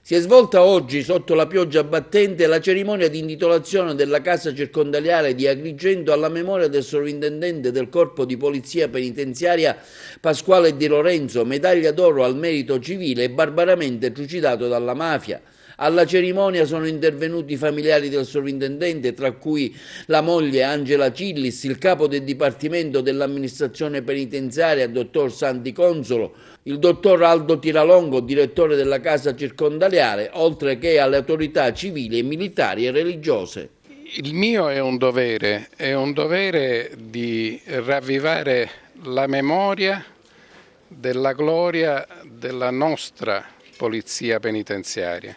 Si è svolta oggi, sotto la pioggia battente, la cerimonia di intitolazione della casa circondariale di Agrigento alla memoria del sovrintendente del Corpo di Polizia Penitenziaria Pasquale Di Lorenzo, medaglia d'oro al merito civile e barbaramente trucidato dalla mafia. Alla cerimonia sono intervenuti i familiari del sovrintendente, tra cui la moglie Angela Cillis, il capo del Dipartimento dell'Amministrazione Penitenziaria, dottor Santi Consolo, il dottor Aldo Tiralongo, direttore della casa circondariale, oltre che alle autorità civili, militari e religiose. Il mio è un dovere di ravvivare la memoria della gloria della nostra Polizia Penitenziaria,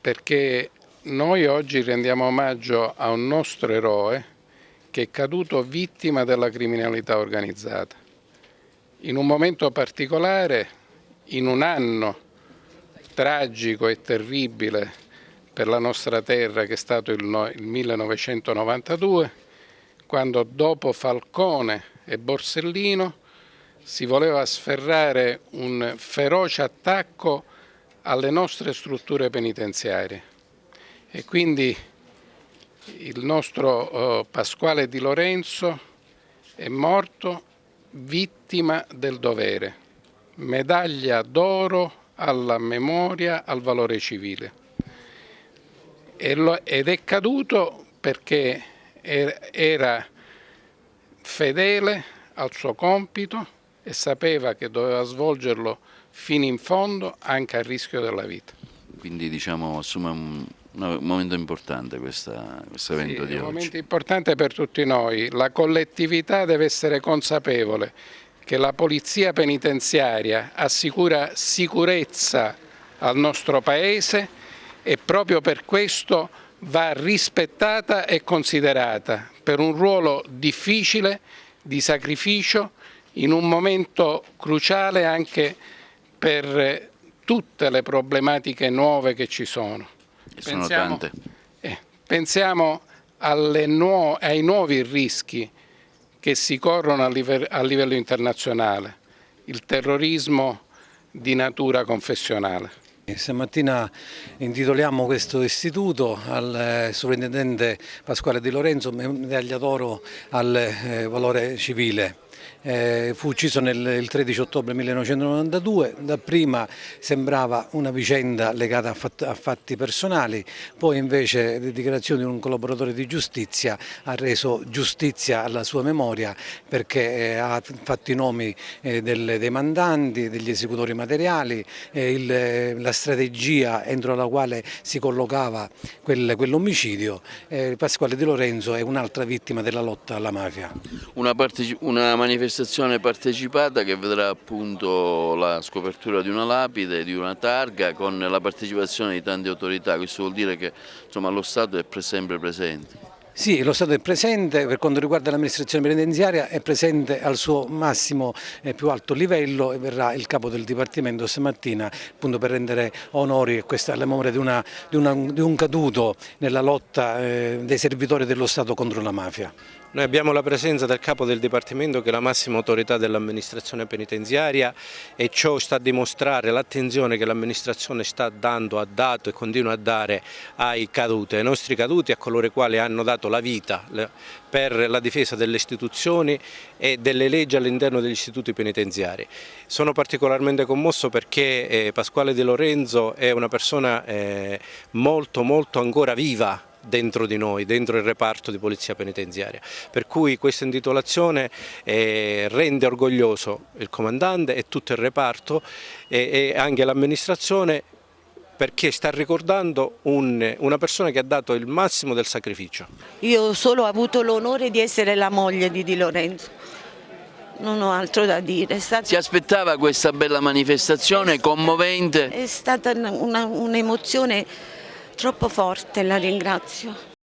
perché noi oggi rendiamo omaggio a un nostro eroe che è caduto vittima della criminalità organizzata. In un momento particolare, in un anno tragico e terribile per la nostra terra che è stato il 1992, quando dopo Falcone e Borsellino si voleva sferrare un feroce attacco alle nostre strutture penitenziarie. E quindi il nostro Pasquale Di Lorenzo è morto vittima del dovere, medaglia d'oro alla memoria, al valore civile. Ed è caduto perché era fedele al suo compito e sapeva che doveva svolgerlo fino in fondo, anche a rischio della vita. Quindi diciamo assume un momento importante questo evento di oggi. È un momento importante per tutti noi. La collettività deve essere consapevole che la Polizia Penitenziaria assicura sicurezza al nostro Paese e proprio per questo va rispettata e considerata per un ruolo difficile, di sacrificio, in un momento cruciale anche per tutte le problematiche nuove che ci sono. Sono tante. Pensiamo ai nuovi rischi che si corrono a livello internazionale, il terrorismo di natura confessionale. Stamattina intitoliamo questo istituto al sovrintendente Pasquale Di Lorenzo, medaglia d'oro al valore civile. Fu ucciso il 13 ottobre 1992, dapprima sembrava una vicenda legata a fatti personali, poi invece le dichiarazioni di un collaboratore di giustizia ha reso giustizia alla sua memoria, perché ha fatto i nomi dei mandanti, degli esecutori materiali, la strategia entro la quale si collocava quell'omicidio. Pasquale Di Lorenzo è un'altra vittima della lotta alla mafia. Una manifestazione partecipata che vedrà appunto la scopertura di una lapide, di una targa, con la partecipazione di tante autorità. Questo vuol dire che insomma, lo Stato è sempre presente. Sì, lo Stato è presente, per quanto riguarda l'amministrazione penitenziaria è presente al suo massimo e più alto livello, e verrà il capo del Dipartimento stamattina appunto per rendere onori alla memoria di un caduto nella lotta dei servitori dello Stato contro la mafia. Noi abbiamo la presenza del capo del Dipartimento, che è la massima autorità dell'amministrazione penitenziaria, e ciò sta a dimostrare l'attenzione che l'amministrazione ha dato e continua a dare ai nostri caduti, a coloro i quali hanno dato la vita per la difesa delle istituzioni e delle leggi all'interno degli istituti penitenziari. Sono particolarmente commosso perché Pasquale Di Lorenzo è una persona molto ancora viva dentro di noi, dentro il reparto di polizia penitenziaria, per cui questa intitolazione rende orgoglioso il comandante e tutto il reparto e anche l'amministrazione, perché sta ricordando una persona che ha dato il massimo del sacrificio. Io solo ho avuto l'onore di essere la moglie di Di Lorenzo, non ho altro da dire. Si aspettava questa bella manifestazione commovente? È stata un'emozione troppo forte, la ringrazio.